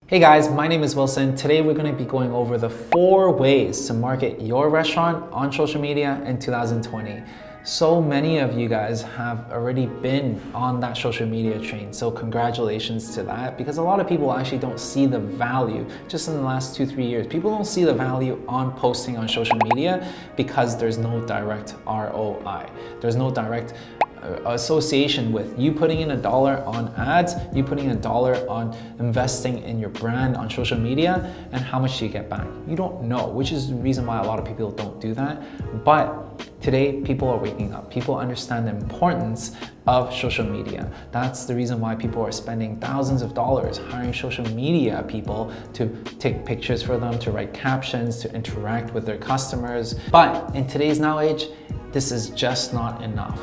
Hey guys, my name is Wilson. Today we're going to be going over the 4 ways to market your restaurant on social media in 2020. So many of you guys have already been on that social media train, so congratulations to that, because a lot of people actually don't see the value just in the last 2-3 years. People don't see the value on posting on social media because there's no direct ROI. There's no direct association with you putting in $1 on ads, you putting $1 on investing in your brand on social media, and how much do you get back? You don't know, which is the reason why a lot of people don't do that. But today, people are waking up. People understand the importance of social media. That's the reason why people are spending thousands of dollars hiring social media people to take pictures for them, to write captions, to interact with their customers. But in today's now age, this is just not enough.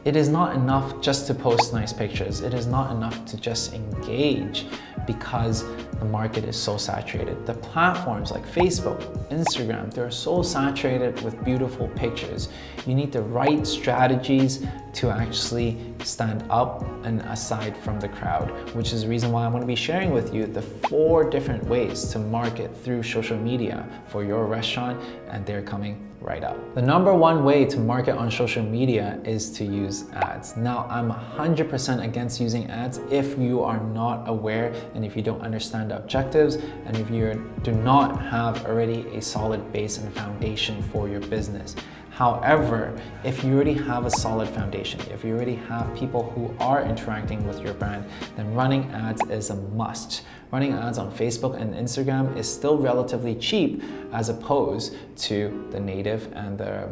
It is not enough just to post nice pictures. It is not enough to just engage because the market is so saturated. The platforms like Facebook, Instagram, they're so saturated with beautiful pictures. You need the right strategies to actually stand up and aside from the crowd, which is the reason why I'm going to be sharing with you the 4 different ways to market through social media for your restaurant, and they're coming right up. The number 1 way to market on social media is to use ads. Now, I'm 100% against using ads if you are not aware and if you don't understand the objectives and if you do not have already a solid base and foundation for your business. However, if you already have a solid foundation, if you already have people who are interacting with your brand, then running ads is a must. Running ads on Facebook and Instagram is still relatively cheap as opposed to the native and the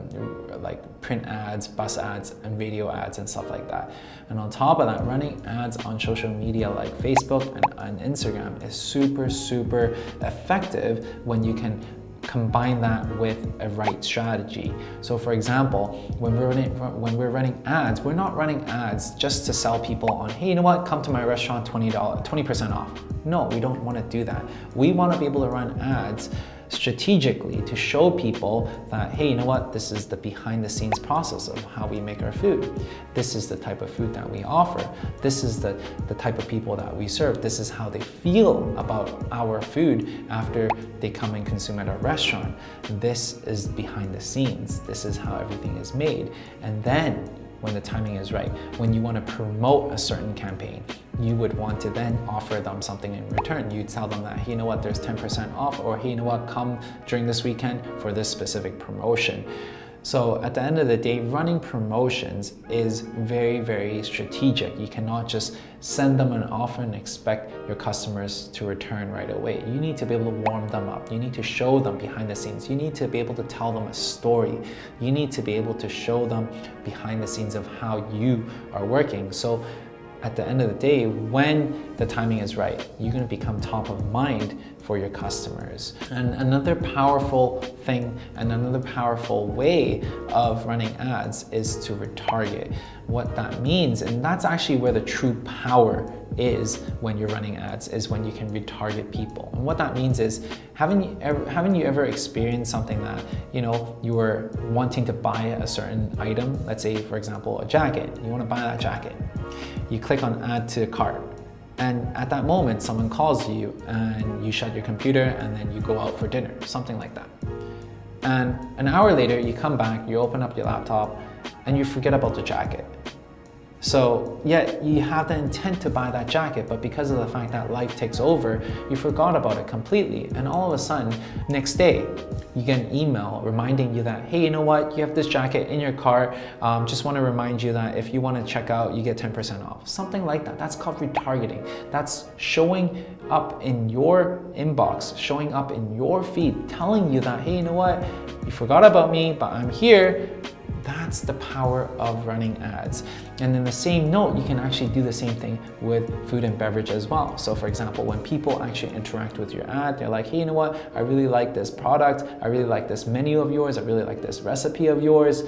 like print ads, bus ads, and radio ads and stuff like that. And on top of that, running ads on social media like Facebook and Instagram is super effective when you can combine that with a right strategy. So for example, when we're running ads, we're not running ads just to sell people on, hey, you know what, come to my restaurant, $20% off. No, we don't want to do that. We want to be able to run ads strategically to show people that, hey, you know what, this is the behind the scenes process of how we make our food. This is the type of food that we offer. This is the type of people that we serve. This is how they feel about our food after they come and consume at our restaurant. This is behind the scenes. This is how everything is made. And then when the timing is right, when you want to promote a certain campaign, you would want to then offer them something in return. You tell them that, hey, you know what, there's 10% off, or hey, you know what, come during this weekend for this specific promotion. So at the end of the day, running promotions is very strategic. You cannot just send them an offer and expect your customers to return right away. You need to be able to warm them up. You need to show them behind the scenes. You need to be able to tell them a story. You need to be able to show them behind the scenes of how you are working. So at the end of the day, when the timing is right, you're going to become top of mind for your customers. And another powerful thing and another powerful way of running ads is to retarget. What that means, and that's actually where the true power is when you're running ads, is when you can retarget people. And what that means is, haven't you ever experienced something that, you know, you were wanting to buy a certain item, let's say for example a jacket, you want to buy that jacket. You click on add to cart, and at that moment someone calls you and you shut your computer and then you go out for dinner, something like that. And an hour later you come back, you open up your laptop and you forget about the jacket. So yet you have the intent to buy that jacket, but because of the fact that life takes over, you forgot about it completely. And all of a sudden, next day, you get an email reminding you that, hey, you know what, you have this jacket in your cart. Just want to remind you that if you want to check out, you get 10% off. Something like that. That's called retargeting. That's showing up in your inbox, showing up in your feed, telling you that, hey, you know what, you forgot about me, but I'm here. That's the power of running ads. And in the same note, you can actually do the same thing with food and beverage as well. So for example, when people actually interact with your ad, they're like, hey, you know what, I really like this product, I really like this menu of yours, I really like this recipe of yours,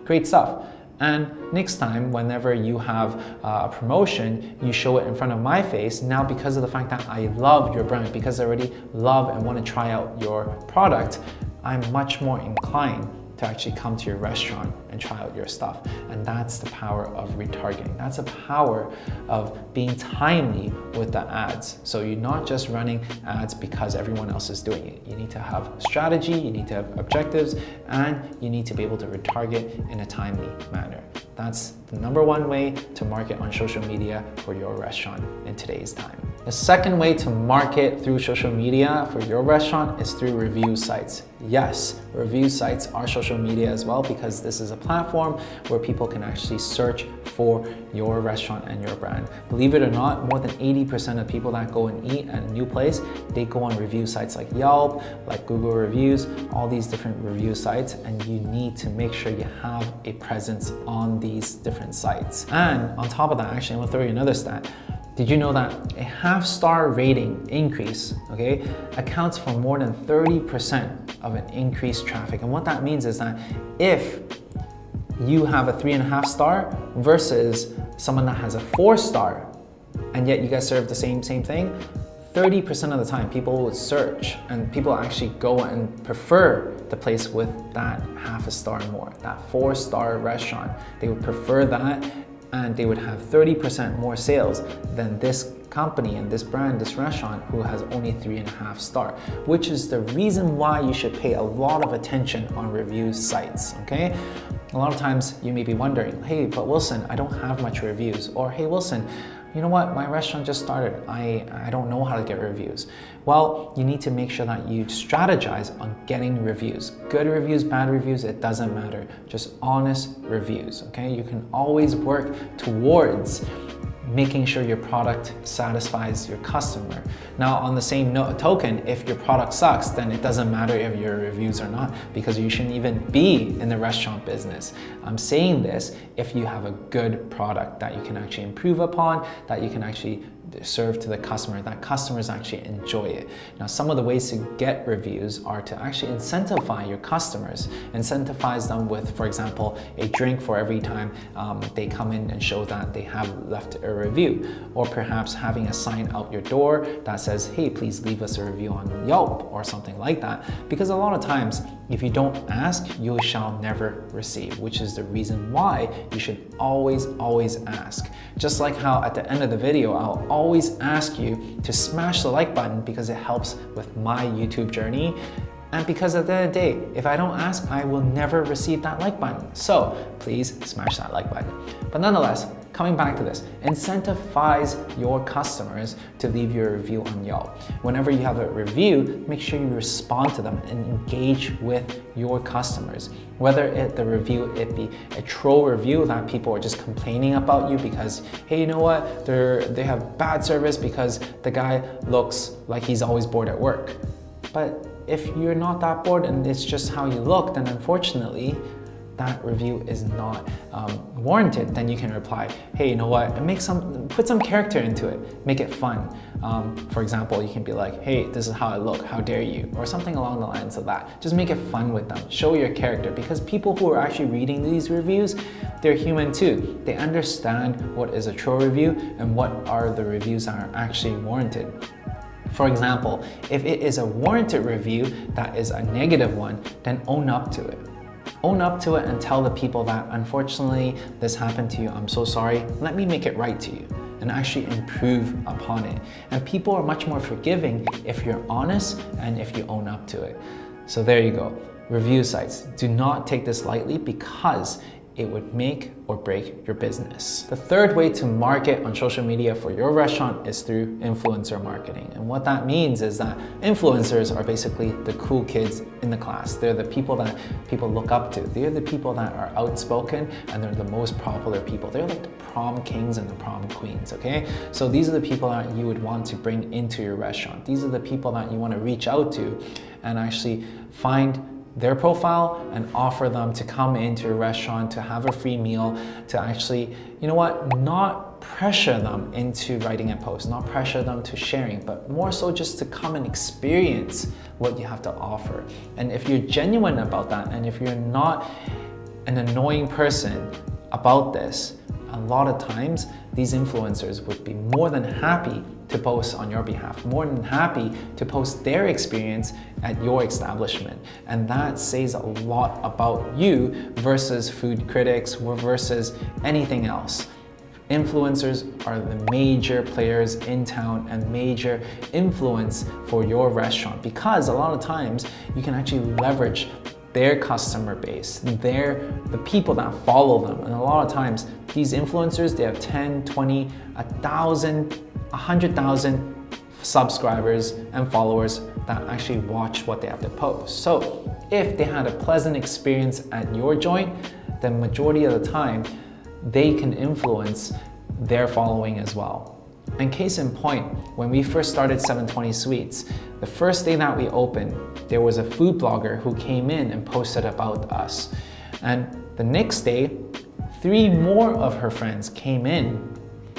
great stuff. And next time, whenever you have a promotion, you show it in front of my face. Now, because of the fact that I love your brand, because I already love and want to try out your product, I'm much more inclined to actually come to your restaurant and try out your stuff. And that's the power of retargeting. That's the power of being timely with the ads. So you're not just running ads because everyone else is doing it. You need to have strategy, you need to have objectives, and you need to be able to retarget in a timely manner. That's the number one way to market on social media for your restaurant in today's time. The second way to market through social media for your restaurant is through review sites. Yes, review sites are social media as well, because this is a platform where people can actually search for your restaurant and your brand. Believe it or not, more than 80% of people that go and eat at a new place, they go on review sites like Yelp, like Google Reviews, all these different review sites, and you need to make sure you have a presence on these different sites. And on top of that, actually, I'm gonna throw you another stat. Did you know that a half-star rating increase, okay, accounts for more than 30% of an increased traffic? And what that means is that if you have a 3.5 star versus someone that has a 4 star, and yet you guys serve the same thing, 30% of the time people would search, and people actually go and prefer the place with that half a star more, that 4-star restaurant. They would prefer that, and they would have 30% more sales than this company and this brand, this restaurant, who has only 3.5 star, which is the reason why you should pay a lot of attention on review sites, okay? A lot of times you may be wondering, hey, but Wilson, I don't have much reviews. Or hey, Wilson, you know what, my restaurant just started. I don't know how to get reviews. Well, you need to make sure that you strategize on getting reviews. Good reviews, bad reviews, it doesn't matter. Just honest reviews, okay? You can always work towards making sure your product satisfies your customer. Now, on the same token, if your product sucks, then it doesn't matter if your reviews are not, because you shouldn't even be in the restaurant business. I'm saying this if you have a good product that you can actually improve upon, that you can actually serve to the customer, that customers actually enjoy it. Now, some of the ways to get reviews are to actually incentivize your customers, incentivize them with, for example, a drink for every time they come in and show that they have left a review, or perhaps having a sign out your door that says, hey, please leave us a review on Yelp or something like that. Because a lot of times, if you don't ask, you shall never receive, which is the reason why you should always ask. Just like how at the end of the video, I'll always ask you to smash the like button, because it helps with my YouTube journey. And because at the end of the day, if I don't ask, I will never receive that like button. So please smash that like button. But nonetheless, coming back to this, incentivize your customers to leave your review on Yelp. Whenever you have a review, make sure you respond to them and engage with your customers. Whether the review be a troll review that people are just complaining about you because, hey, you know what, they have bad service because the guy looks like he's always bored at work. But if you're not that bored and it's just how you look, then unfortunately, that review is not warranted. Then you can reply, hey, you know what, put some character into it, make it fun. For example, you can be like, hey, this is how I look, how dare you, or something along the lines of that. Just make it fun with them, show your character, because people who are actually reading these reviews, they're human too. They understand what is a troll review and what are the reviews that are actually warranted. For example, if it is a warranted review that is a negative one, then own up to it. Own up to it and tell the people that, unfortunately, this happened to you, I'm so sorry, let me make it right to you, and actually improve upon it. And people are much more forgiving if you're honest and if you own up to it. So there you go. Review sites. Do not take this lightly, because it would make or break your business. The third way to market on social media for your restaurant is through influencer marketing. And what that means is that influencers are basically the cool kids in the class. They're the people that people look up to. They're the people that are outspoken, and they're the most popular people. They're like the prom kings and the prom queens, okay? So these are the people that you would want to bring into your restaurant. These are the people that you want to reach out to and actually find their profile and offer them to come into your restaurant, to have a free meal, to actually, you know what, not pressure them into writing a post, not pressure them to sharing, but more so just to come and experience what you have to offer. And if you're genuine about that, and if you're not an annoying person about this, a lot of times these influencers would be more than happy to post on your behalf, more than happy to post their experience at your establishment. And that says a lot about you versus food critics versus anything else. Influencers are the major players in town and major influence for your restaurant, because a lot of times you can actually leverage their customer base, the people that follow them. And a lot of times these influencers, they have 10, 20, 1,000, 100,000 subscribers and followers that actually watch what they have to post. So if they had a pleasant experience at your joint, then majority of the time they can influence their following as well. And case in point, when we first started 720 Sweets, the first day that we opened, there was a food blogger who came in and posted about us. And the next day, 3 more of her friends came in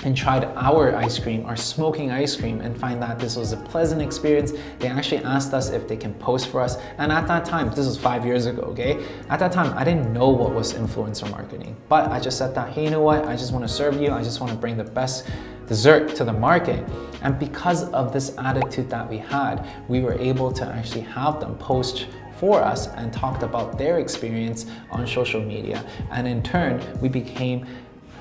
and tried our ice cream, our smoking ice cream, and find that this was a pleasant experience. They actually asked us if they can post for us. And at that time, this was 5 years ago, okay? At that time, I didn't know what was influencer marketing, but I just said that, hey, you know what? I just wanna serve you. I just wanna bring the best dessert to the market. And because of this attitude that we had, we were able to actually have them post for us and talked about their experience on social media. And in turn, we became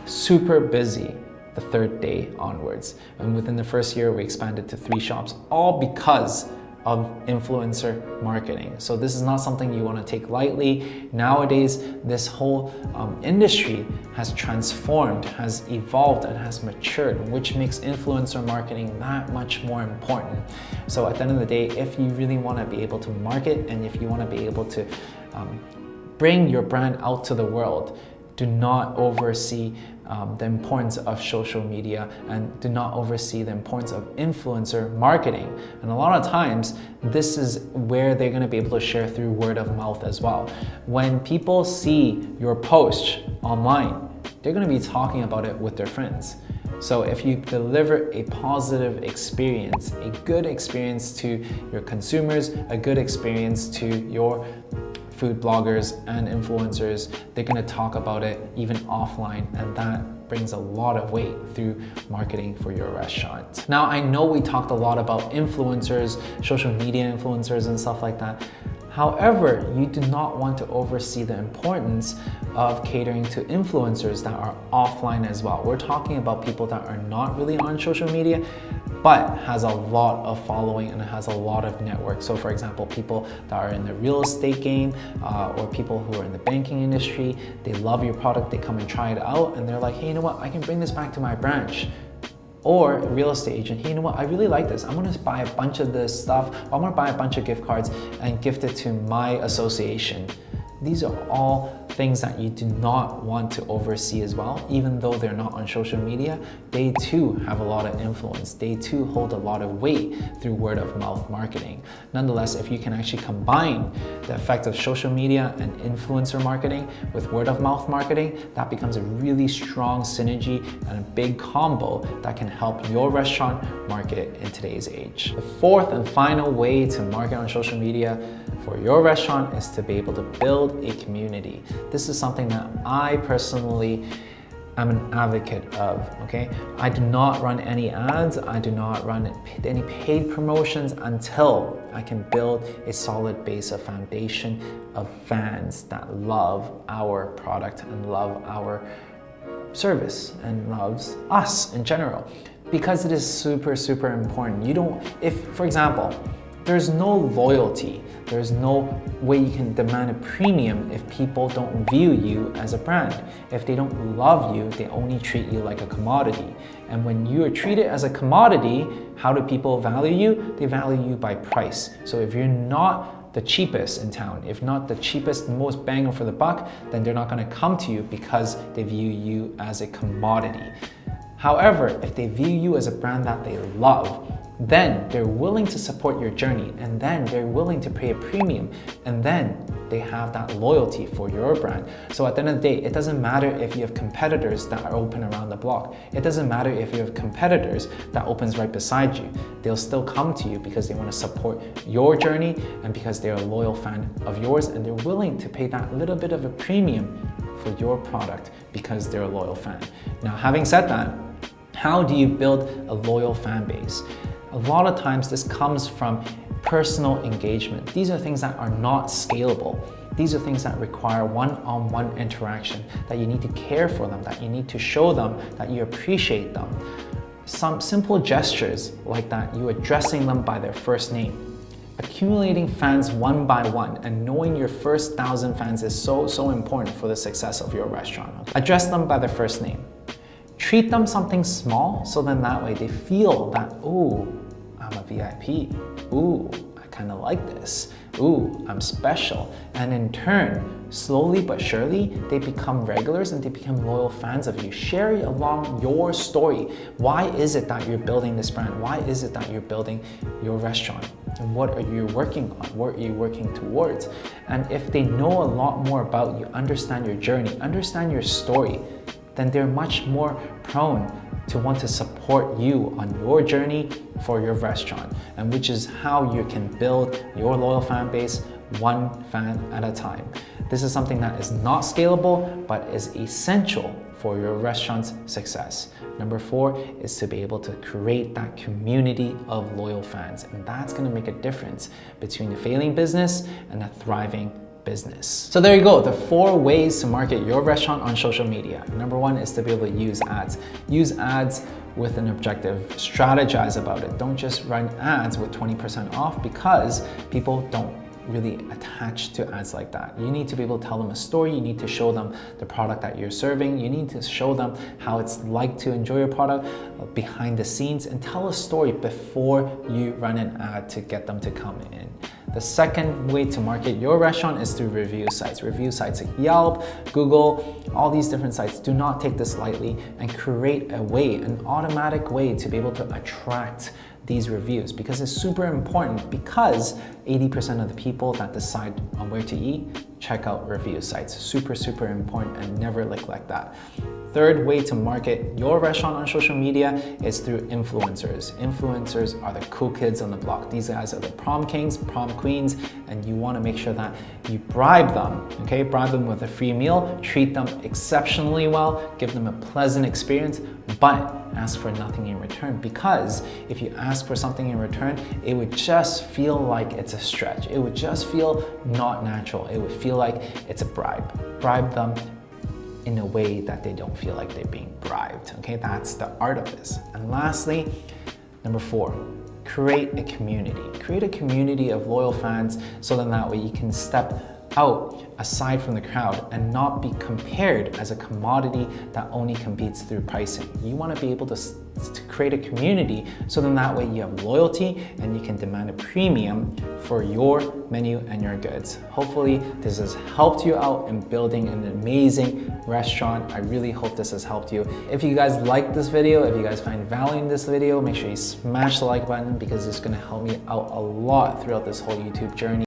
super busy the 3rd day onwards. And within the first year, we expanded to 3 shops, all because of influencer marketing. So this is not something you want to take lightly. Nowadays, this whole industry has transformed, has evolved, and has matured, which makes influencer marketing that much more important. So at the end of the day, if you really want to be able to market, and if you want to be able to bring your brand out to the world, do not oversee the importance of social media, and do not oversee the importance of influencer marketing. And a lot of times, this is where they're going to be able to share through word of mouth as well. When people see your post online, they're going to be talking about it with their friends. So if you deliver a positive experience, a good experience to your consumers, a good experience to your food bloggers and influencers, they're gonna talk about it even offline, and that brings a lot of weight through marketing for your restaurant. Now, I know we talked a lot about influencers, social media influencers and stuff like that. However, you do not want to oversee the importance of catering to influencers that are offline as well. We're talking about people that are not really on social media, but has a lot of following and has a lot of network. So for example, people that are in the real estate game or people who are in the banking industry, they love your product, they come and try it out, and they're like, hey, you know what, I can bring this back to my branch. Or a real estate agent, hey, you know what, I really like this. I'm gonna buy a bunch of this stuff. I'm gonna buy a bunch of gift cards and gift it to my association. These are all things that you do not want to oversee as well. Even though they're not on social media, they too have a lot of influence. They too hold a lot of weight through word of mouth marketing. Nonetheless, if you can actually combine the effect of social media and influencer marketing with word of mouth marketing, that becomes a really strong synergy and a big combo that can help your restaurant market in today's age. The 4th and final way to market on social media for your restaurant is to be able to build a community. This is something that I personally am an advocate of, okay? I do not run any ads, I do not run any paid promotions until I can build a solid base of foundation of fans that love our product and love our service and loves us in general. Because it is super, super important. You don't, if, for example, there's no loyalty, there's no way you can demand a premium if people don't view you as a brand. If they don't love you, they only treat you like a commodity. And when you are treated as a commodity, how do people value you? They value you by price. So if you're not the cheapest in town, if not the cheapest, most bang for the buck, then they're not gonna come to you because they view you as a commodity. However, if they view you as a brand that they love, then they're willing to support your journey, and then they're willing to pay a premium, and then they have that loyalty for your brand. So at the end of the day, it doesn't matter if you have competitors that are open around the block. It doesn't matter if you have competitors that opens right beside you. They'll still come to you because they want to support your journey and because they're a loyal fan of yours, and they're willing to pay that little bit of a premium for your product because they're a loyal fan. Now, having said that, How do you build a loyal fan base? A lot of times this comes from personal engagement. These are things that are not scalable. These are things that require one-on-one interaction, that you need to care for them, that you need to show them that you appreciate them. Some simple gestures like that, you addressing them by their first name, accumulating fans one by one, and knowing your first 1,000 fans is so important for the success of your restaurant. Address them by their first name. Treat them something small, so then that way they feel that, ooh, I'm a VIP. Ooh, I kind of like this. Ooh, I'm special. And in turn, slowly but surely, they become regulars and they become loyal fans of you. Share along your story. Why is it that you're building this brand? Why is it that you're building your restaurant? And what are you working on? What are you working towards? And if they know a lot more about you, understand your journey, understand your story, then they're much more prone to want to support you on your journey for your restaurant, and which is how you can build your loyal fan base one fan at a time. This is something that is not scalable, but is essential for your restaurant's success. Number 4 is to be able to create that community of loyal fans, and that's gonna make a difference between a failing business and a thriving business. So there you go, the 4 ways to market your restaurant on social media. Number 1 is to be able to use ads. Use ads with an objective. Strategize about it. Don't just run ads with 20% off, because people don't really attach to ads like that. You need to be able to tell them a story. You need to show them the product that you're serving. You need to show them how it's like to enjoy your product behind the scenes, and tell a story before you run an ad to get them to come in. The second way to market your restaurant is through review sites. Review sites like Yelp, Google, all these different sites. Do not take this lightly, and create a way, an automatic way to be able to attract these reviews, because it's super important, because 80% of the people that decide on where to eat check out review sites. Super important, and never neglect that. Third way to market your restaurant on social media is through influencers. Influencers are the cool kids on the block. These guys are the prom kings, prom queens, and you want to make sure that you bribe them, okay? Bribe them with a free meal, treat them exceptionally well, give them a pleasant experience, but ask for nothing in return, because if you ask for something in return, it would just feel like it's a stretch. It would just feel not natural. It would feel like it's a bribe. Bribe them in a way that they don't feel like they're being bribed, okay? That's the art of this. And lastly, number 4, create a community. Create a community of loyal fans, so then that way you can step out aside from the crowd and not be compared as a commodity that only competes through pricing. You want to be able to create a community, so then that way you have loyalty and you can demand a premium for your menu and your goods. Hopefully this has helped you out in building an amazing restaurant. I really hope this has helped you. If you guys like this video, if you guys find value in this video, make sure you smash the like button, because it's going to help me out a lot throughout this whole YouTube journey.